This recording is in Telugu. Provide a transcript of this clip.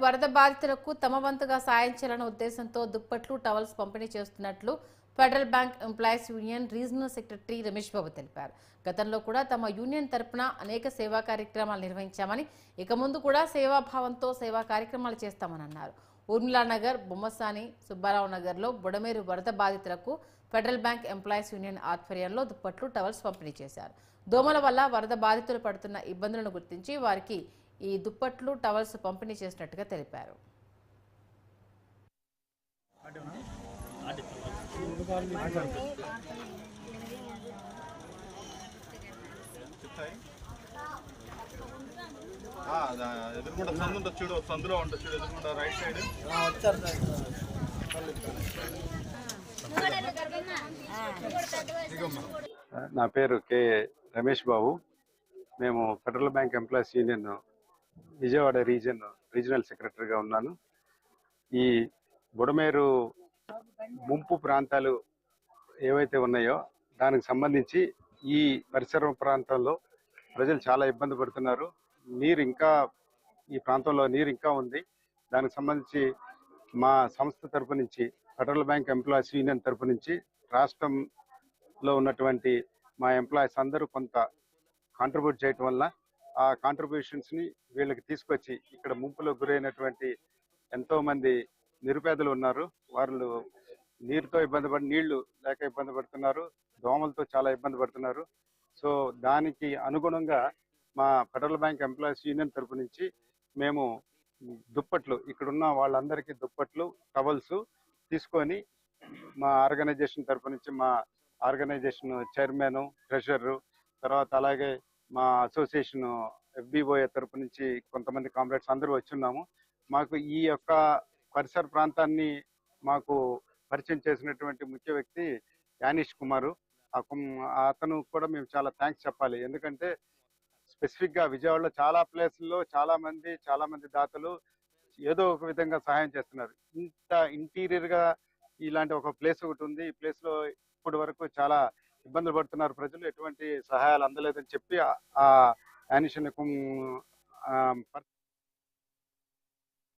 వరద బాధితులకు తమ వంతుగా సాయం చేయాలన్న ఉద్దేశంతో దుప్పట్లు, టవల్స్ పంపిణీ చేస్తున్నట్లు federal bank employees union regional secretary Ramesh Babu తెలిపారు. గతంలో కూడా తమ యూనియన్ తరపున అనేక సేవా కార్యక్రమాలు నిర్వహించామని, ఇక ముందు కూడా సేవాభావంతో సేవా కార్యక్రమాలు చేస్తామని అన్నారు. ఊర్మిళానగర్, బొమ్మసాని, సుబ్బారావు నగర్లో బుడమేరు వరద బాధితులకు ఫెడరల్ బ్యాంక్ ఎంప్లాయీస్ యూనియన్ ఆధ్వర్యంలో దుప్పట్లు, టవల్స్ పంపిణీ చేశారు. దోమల వల్ల వరద బాధితులు పడుతున్న ఇబ్బందులను గుర్తించి వారికి ఈ దుప్పట్లు, టవల్స్ పంపిణీ చేసినట్టుగా తెలిపారు. ఎదురుకుండా సందు ఉంటుంది చూడు, సందులో ఉంటుంది చూడు, ఎదురుకుండా రైట్ సైడ్. నా పేరు కె రమేష్ బాబు. మేము federal bank employees union Vijayawada regional సెక్రటరీగా ఉన్నాను. ఈ బుడమేరు ముంపు ప్రాంతాలు ఏవైతే ఉన్నాయో దానికి సంబంధించి ఈ పరిసర ప్రాంతంలో ప్రజలు చాలా ఇబ్బంది పడుతున్నారు. ఈ ప్రాంతంలో నీరు ఇంకా ఉంది. దానికి సంబంధించి మా సంస్థ తరపు నుంచి, ఫెడరల్ బ్యాంక్ ఎంప్లాయీస్ యూనియన్ తరపు నుంచి రాష్ట్రంలో ఉన్నటువంటి మా ఎంప్లాయీస్ అందరూ కొంత కాంట్రిబ్యూట్ చేయటం వల్ల ఆ కాంట్రిబ్యూషన్స్ ని వీళ్ళకి తీసుకొచ్చి ఇక్కడ ముంపులో గురైనటువంటి ఎంతో మంది నిరుపేదలు ఉన్నారు. వాళ్ళు నీరుతో నీళ్లు లేక ఇబ్బంది పడుతున్నారు, దోమలతో చాలా ఇబ్బంది పడుతున్నారు. సో దానికి అనుగుణంగా మా ఫెడరల్ బ్యాంక్ ఎంప్లాయీస్ యూనియన్ తరపు నుంచి మేము దుప్పట్లు, ఇక్కడున్న వాళ్ళందరికీ దుప్పట్లు, టవల్స్ తీసుకొని మా ఆర్గనైజేషన్ తరపు నుంచి, మా ఆర్గనైజేషన్ చైర్మన్, ట్రెజరర్, తర్వాత అలాగే మా అసోసియేషన్ ఎఫ్బిఓఏ తరపు నుంచి కొంతమంది కామ్రేడ్స్ అందరూ వచ్చున్నాము. మాకు ఈ యొక్క పరిసర ప్రాంతాన్ని మాకు పరిచయం చేసినటువంటి ముఖ్య వ్యక్తి యానిష్ కుమారు. అతను కూడా మేము చాలా థ్యాంక్స్ చెప్పాలి. ఎందుకంటే స్పెసిఫిక్ గా విజయవాడలో చాలా ప్లేసుల్లో చాలా మంది దాతలు ఏదో ఒక విధంగా సహాయం చేస్తున్నారు. ఇంత ఇంటీరియర్ గా ఇలాంటి ఒక ప్లేస్ ఒకటి ఉంది. ఈ ప్లేస్ లో ఇప్పటి వరకు చాలా ఇబ్బందులు పడుతున్నారు ప్రజలు, ఎటువంటి సహాయాలు అందలేదని చెప్పి ఆ యానిష్